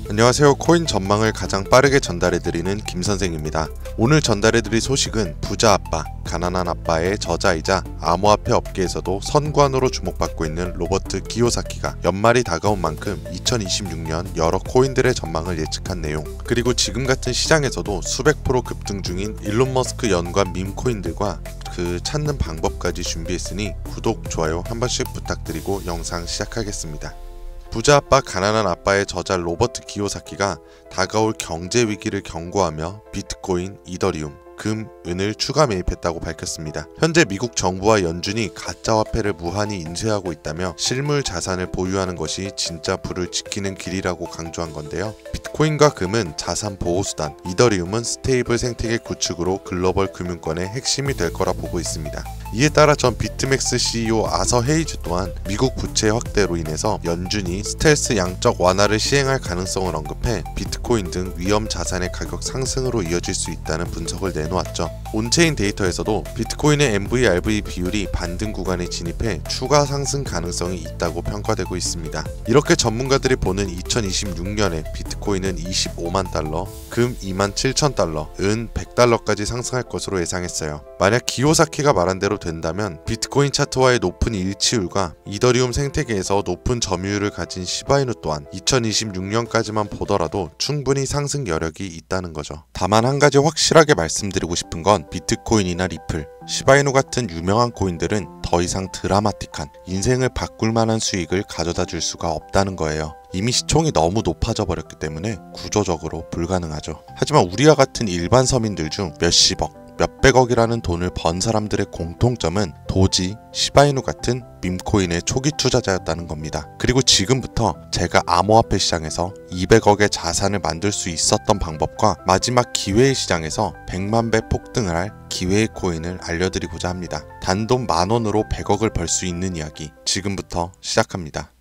안녕하세요. 코인 전망을 가장 빠르게 전달해드리는 김선생입니다. 오늘 전달해드릴 소식은 부자 아빠, 가난한 아빠의 저자이자 암호화폐 업계에서도 선구안으로 주목받고 있는 로버트 키요사키가 연말이 다가온 만큼 2026년 여러 코인들의 전망을 예측한 내용, 그리고 지금 같은 시장에서도 수백 프로 급등 중인 일론 머스크 연관 밈코인들과 그 찾는 방법까지 준비했으니 구독, 좋아요 한 번씩 부탁드리고 영상 시작하겠습니다. 부자 아빠 가난한 아빠의 저자 로버트 키요사키가 다가올 경제 위기를 경고하며 비트코인, 이더리움, 금, 은을 추가 매입했다고 밝혔습니다. 현재 미국 정부와 연준이 가짜 화폐를 무한히 인쇄하고 있다며 실물 자산을 보유하는 것이 진짜 부를 지키는 길이라고 강조한 건데요. 비트코인과 금은 자산 보호수단, 이더리움은 스테이블 생태계 구축으로 글로벌 금융권의 핵심이 될 거라 보고 있습니다. 이에 따라 전 비트맥스 CEO 아서 헤이즈 또한 미국 부채 확대로 인해서 연준이 스텔스 양적 완화를 시행할 가능성을 언급해 비트코인 등 위험 자산의 가격 상승으로 이어질 수 있다는 분석을 내놓았죠. 온체인 데이터에서도 비트코인의 MV/RV 비율이 반등 구간에 진입해 추가 상승 가능성이 있다고 평가되고 있습니다. 이렇게 전문가들이 보는 2026년에 비트코인은 25만 달러, 금 27,000달러, 은 100달러까지 상승할 것으로 예상했어요. 만약 키요사키가 말한 대로 된다면 비트코인 차트와의 높은 일치율과 이더리움 생태계에서 높은 점유율을 가진 시바이누 또한 2026년까지만 보더라도 충분히 상승 여력이 있다는 거죠. 다만 한 가지 확실하게 말씀드리고 싶은 건 비트코인이나 리플, 시바이누 같은 유명한 코인들은 더 이상 드라마틱한 인생을 바꿀 만한 수익을 가져다 줄 수가 없다는 거예요. 이미 시총이 너무 높아져 버렸기 때문에 구조적으로 불가능하죠. 하지만 우리와 같은 일반 서민들 중 몇십억, 몇백억이라는 돈을 번 사람들의 공통점은 도지, 시바이누 같은 밈코인의 초기 투자자였다는 겁니다. 그리고 지금부터 제가 암호화폐 시장에서 200억의 자산을 만들 수 있었던 방법과 마지막 기회의 시장에서 100만 배 폭등을 할 기회의 코인을 알려드리고자 합니다. 단돈 10,000원으로 100억을 벌 수 있는 이야기 지금부터 시작합니다.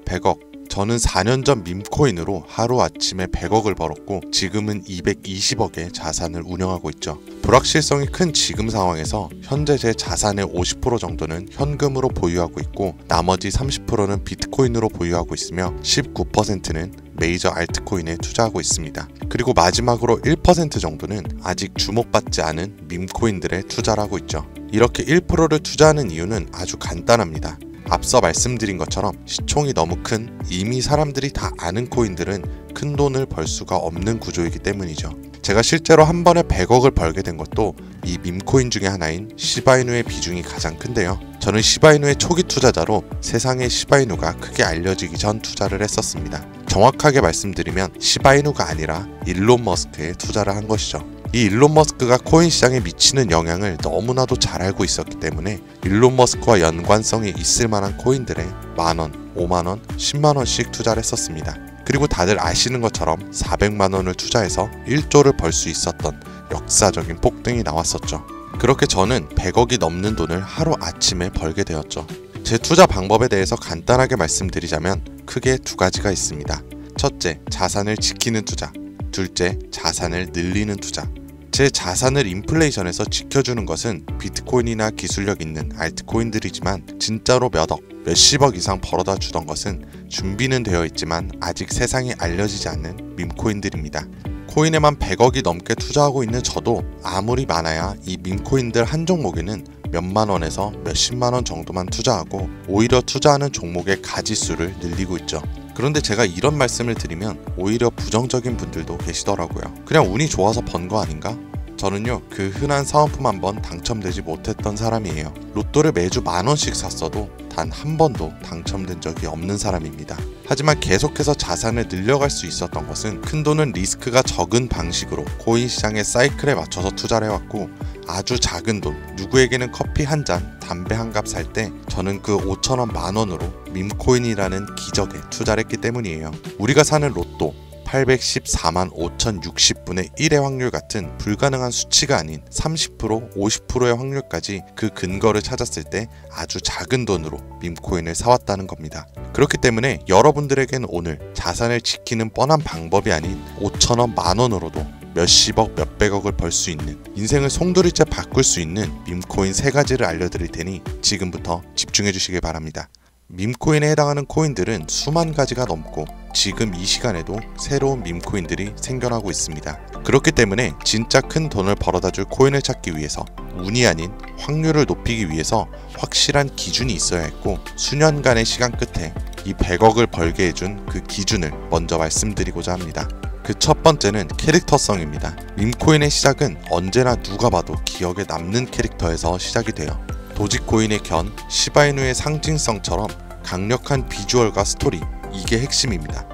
100억. 저는 4년 전 밈코인으로 하루아침에 100억을 벌었고 지금은 220억의 자산을 운영하고 있죠. 불확실성이 큰 지금 상황에서 현재 제 자산의 50% 정도는 현금으로 보유하고 있고 나머지 30%는 비트코인으로 보유하고 있으며 19%는 메이저 알트코인에 투자하고 있습니다. 그리고 마지막으로 1% 정도는 아직 주목받지 않은 밈코인들에 투자를 하고 있죠. 이렇게 1%를 투자하는 이유는 아주 간단합니다. 앞서 말씀드린 것처럼 시총이 너무 큰 이미 사람들이 다 아는 코인들은 큰 돈을 벌 수가 없는 구조이기 때문이죠. 제가 실제로 한 번에 100억을 벌게 된 것도 이 밈코인 중에 하나인 시바이누의 비중이 가장 큰데요. 저는 시바이누의 초기 투자자로 세상에 시바이누가 크게 알려지기 전 투자를 했었습니다. 정확하게 말씀드리면 시바이누가 아니라 일론 머스크에 투자를 한 것이죠. 이 일론 머스크가 코인 시장에 미치는 영향을 너무나도 잘 알고 있었기 때문에 일론 머스크와 연관성이 있을 만한 코인들에 만원, 5만원, 10만원씩 투자를 했었습니다. 그리고 다들 아시는 것처럼 400만원을 투자해서 1조를 벌 수 있었던 역사적인 폭등이 나왔었죠. 그렇게 저는 100억이 넘는 돈을 하루 아침에 벌게 되었죠. 제 투자 방법에 대해서 간단하게 말씀드리자면 크게 두 가지가 있습니다. 첫째, 자산을 지키는 투자. 둘째, 자산을 늘리는 투자. 제 자산을 인플레이션에서 지켜주는 것은 비트코인이나 기술력 있는 알트코인들이지만 진짜로 몇억, 몇십억 이상 벌어다 주던 것은 준비는 되어 있지만 아직 세상에 알려지지 않는 밈코인들입니다. 코인에만 100억이 넘게 투자하고 있는 저도 아무리 많아야 이 밈코인들 한 종목에는 몇만원에서 몇십만원 정도만 투자하고 오히려 투자하는 종목의 가지수를 늘리고 있죠. 그런데 제가 이런 말씀을 드리면 오히려 부정적인 분들도 계시더라고요. 그냥 운이 좋아서 번 거 아닌가? 저는요, 그 흔한 사은품 한번 당첨되지 못했던 사람이에요. 로또를 매주 10,000원씩 샀어도 단 한 번도 당첨된 적이 없는 사람입니다. 하지만 계속해서 자산을 늘려갈 수 있었던 것은 큰돈은 리스크가 적은 방식으로 코인 시장의 사이클에 맞춰서 투자를 해왔고 아주 작은 돈, 누구에게는 커피 한 잔, 담배 한 갑 살 때 저는 그 5,000원, 10,000원으로 밈코인이라는 기적에 투자를 했기 때문이에요. 우리가 사는 로또 814만 5,060분의 1의 확률 같은 불가능한 수치가 아닌 30%, 50%의 확률까지 그 근거를 찾았을 때 아주 작은 돈으로 밈코인을 사왔다는 겁니다. 그렇기 때문에 여러분들에겐 오늘 자산을 지키는 뻔한 방법이 아닌 5,000원, 10,000원으로도 몇십억 몇백억을 벌 수 있는, 인생을 송두리째 바꿀 수 있는 밈코인 3가지를 알려드릴 테니 지금부터 집중해 주시길 바랍니다. 밈코인에 해당하는 코인들은 수만 가지가 넘고 지금 이 시간에도 새로운 밈코인들이 생겨나고 있습니다. 그렇기 때문에 진짜 큰 돈을 벌어다 줄 코인을 찾기 위해서 운이 아닌 확률을 높이기 위해서 확실한 기준이 있어야 했고, 수년간의 시간 끝에 이 100억을 벌게 해준 그 기준을 먼저 말씀드리고자 합니다. 그 첫 번째는 캐릭터성입니다. 밈코인의 시작은 언제나 누가 봐도 기억에 남는 캐릭터에서 시작이 돼요. 도지코인의 견, 시바이누의 상징성처럼 강력한 비주얼과 스토리, 이게 핵심입니다.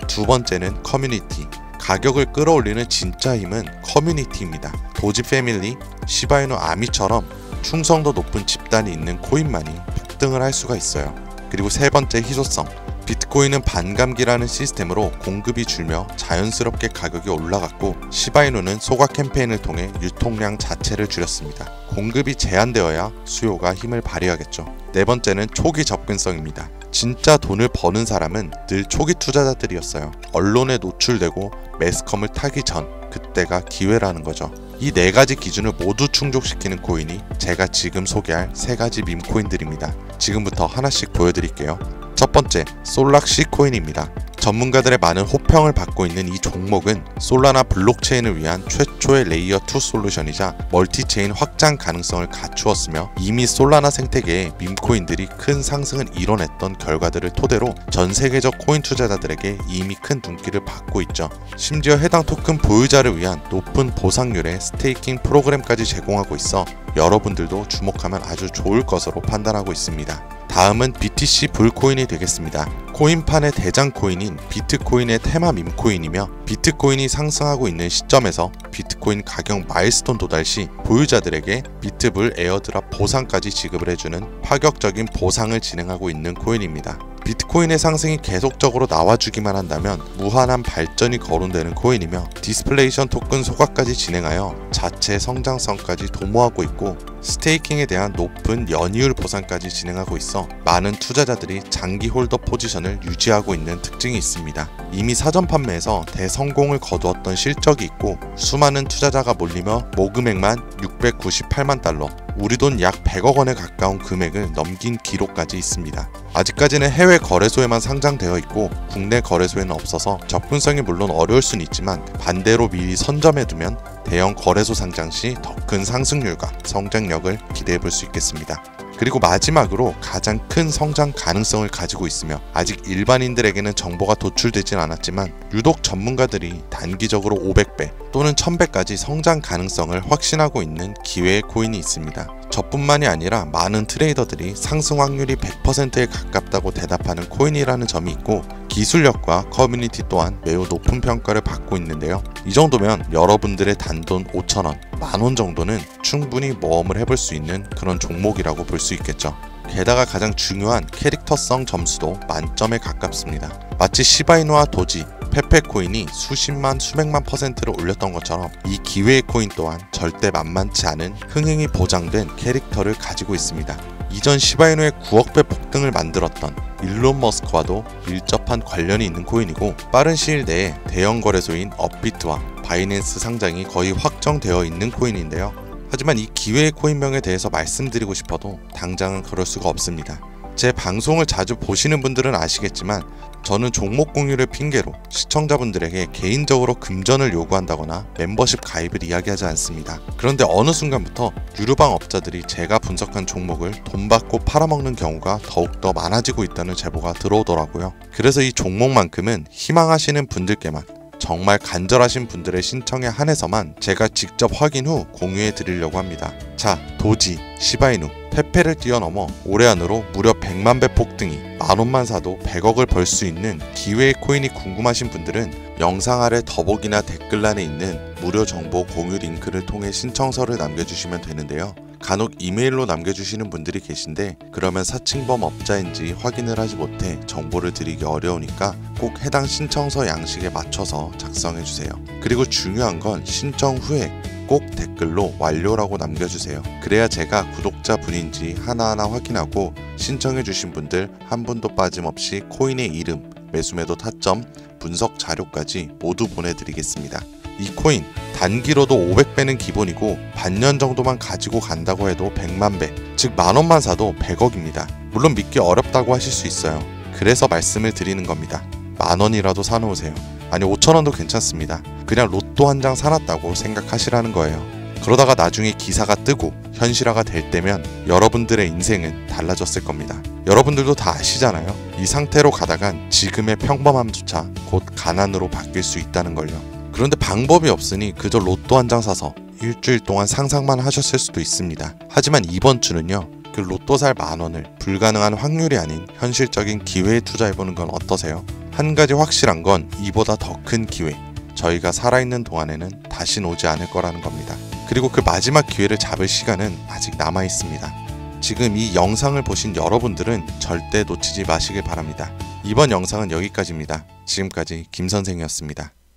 두 번째는 커뮤니티. 가격을 끌어올리는 진짜 힘은 커뮤니티입니다. 도지 패밀리, 시바이누 아미처럼 충성도 높은 집단이 있는 코인만이 폭등을 할 수가 있어요. 그리고 세 번째, 희소성. 비트코인은 반감기라는 시스템으로 공급이 줄며 자연스럽게 가격이 올라갔고, 시바이누는 소각 캠페인을 통해 유통량 자체를 줄였습니다. 공급이 제한되어야 수요가 힘을 발휘하겠죠. 네 번째는 초기 접근성입니다. 진짜 돈을 버는 사람은 늘 초기 투자자들이었어요. 언론에 노출되고 매스컴을 타기 전, 그때가 기회라는 거죠. 이 4가지 기준을 모두 충족시키는 코인이 제가 지금 소개할 3가지 밈코인들입니다. 지금부터 하나씩 보여드릴게요. 첫 번째, 솔락시 코인입니다. 전문가들의 많은 호평을 받고 있는 이 종목은 솔라나 블록체인을 위한 최초의 레이어 2 솔루션이자 멀티체인 확장 가능성을 갖추었으며, 이미 솔라나 생태계에 밈코인들이 큰 상승을 이뤄냈던 결과들을 토대로 전 세계적 코인 투자자들에게 이미 큰 눈길을 받고 있죠. 심지어 해당 토큰 보유자를 위한 높은 보상률의 스테이킹 프로그램까지 제공하고 있어 여러분들도 주목하면 아주 좋을 것으로 판단하고 있습니다. 다음은 BTC 불코인이 되겠습니다. 코인판의 대장 코인인 비트코인의 테마 밈코인이며, 비트코인이 상승하고 있는 시점에서 비트코인 가격 마일스톤 도달 시 보유자들에게 비트불 에어드랍 보상까지 지급을 해주는 파격적인 보상을 진행하고 있는 코인입니다. 비트코인의 상승이 계속적으로 나와주기만 한다면 무한한 발전이 거론되는 코인이며, 디스플레이션 토큰 소각까지 진행하여 자체 성장성까지 도모하고 있고, 스테이킹에 대한 높은 연이율 보상까지 진행하고 있어 많은 투자자들이 장기 홀더 포지션을 유지하고 있는 특징이 있습니다. 이미 사전 판매에서 대성공을 거두었던 실적이 있고, 수많은 투자자가 몰리며 모금액만 698만 달러, 우리 돈 약 100억 원에 가까운 금액을 넘긴 기록까지 있습니다. 아직까지는 해외 거래소에만 상장되어 있고 국내 거래소에는 없어서 접근성이 물론 어려울 수는 있지만, 반대로 미리 선점해두면 대형 거래소 상장 시 더 큰 상승률과 성장력을 기대해 볼 수 있겠습니다. 그리고 마지막으로 가장 큰 성장 가능성을 가지고 있으며 아직 일반인들에게는 정보가 도출되진 않았지만 유독 전문가들이 단기적으로 500배 또는 1000배까지 성장 가능성을 확신하고 있는 기회의 코인이 있습니다. 저뿐만이 아니라 많은 트레이더들이 상승 확률이 100%에 가깝다고 대답하는 코인이라는 점이 있고, 기술력과 커뮤니티 또한 매우 높은 평가를 받고 있는데요. 이 정도면 여러분들의 단돈 5,000원, 만원 정도는 충분히 모험을 해볼 수 있는 그런 종목이라고 볼 수 있겠죠. 게다가 가장 중요한 캐릭터성 점수도 만점에 가깝습니다. 마치 시바이누와 도지, 페페코인이 수십만 수백만 %를 올렸던 것처럼 이 기회의 코인 또한 절대 만만치 않은 흥행이 보장된 캐릭터를 가지고 있습니다. 이전 시바이누의 9억 배 폭등을 만들었던 일론 머스크와도 밀접한 관련이 있는 코인이고, 빠른 시일 내에 대형 거래소인 업비트와 바이낸스 상장이 거의 확정되어 있는 코인인데요. 하지만 이 기회의 코인명에 대해서 말씀드리고 싶어도 당장은 그럴 수가 없습니다. 제 방송을 자주 보시는 분들은 아시겠지만 저는 종목 공유를 핑계로 시청자분들에게 개인적으로 금전을 요구한다거나 멤버십 가입을 이야기하지 않습니다. 그런데 어느 순간부터 유료방 업자들이 제가 분석한 종목을 돈 받고 팔아먹는 경우가 더욱더 많아지고 있다는 제보가 들어오더라고요. 그래서 이 종목만큼은 희망하시는 분들께만, 정말 간절하신 분들의 신청에 한해서만 제가 직접 확인 후 공유해 드리려고 합니다. 자, 도지, 시바이누, 페페를 뛰어넘어 올해 안으로 무려 100만 배 폭등이 만원만 사도 100억을 벌 수 있는 기회의 코인이 궁금하신 분들은 영상 아래 더보기나 댓글란에 있는 무료 정보 공유 링크를 통해 신청서를 남겨주시면 되는데요. 간혹 이메일로 남겨주시는 분들이 계신데 그러면 사칭범 업자인지 확인을 하지 못해 정보를 드리기 어려우니까 꼭 해당 신청서 양식에 맞춰서 작성해주세요. 그리고 중요한 건 신청 후에 꼭 댓글로 완료라고 남겨주세요. 그래야 제가 구독자분인지 하나하나 확인하고 신청해주신 분들 한 분도 빠짐없이 코인의 이름, 매수매도 타점, 분석 자료까지 모두 보내드리겠습니다. 이 코인 단기로도 500배는 기본이고 반년 정도만 가지고 간다고 해도 100만 배, 즉 만원만 사도 100억입니다. 물론 믿기 어렵다고 하실 수 있어요. 그래서 말씀을 드리는 겁니다. 만원이라도 사놓으세요. 아니 5천원도 괜찮습니다. 그냥 로또 한 장 사놨다고 생각하시라는 거예요. 그러다가 나중에 기사가 뜨고 현실화가 될 때면 여러분들의 인생은 달라졌을 겁니다. 여러분들도 다 아시잖아요. 이 상태로 가다간 지금의 평범함조차 곧 가난으로 바뀔 수 있다는 걸요. 그런데 방법이 없으니 그저 로또 한 장 사서 일주일 동안 상상만 하셨을 수도 있습니다. 하지만 이번 주는요, 그 로또 살 만원을 불가능한 확률이 아닌 현실적인 기회에 투자해보는 건 어떠세요? 한 가지 확실한 건 이보다 더 큰 기회, 저희가 살아있는 동안에는 다신 오지 않을 거라는 겁니다. 그리고 그 마지막 기회를 잡을 시간은 아직 남아 있습니다. 지금 이 영상을 보신 여러분들은 절대 놓치지 마시길 바랍니다. 이번 영상은 여기까지입니다. 지금까지 김 선생이었습니다.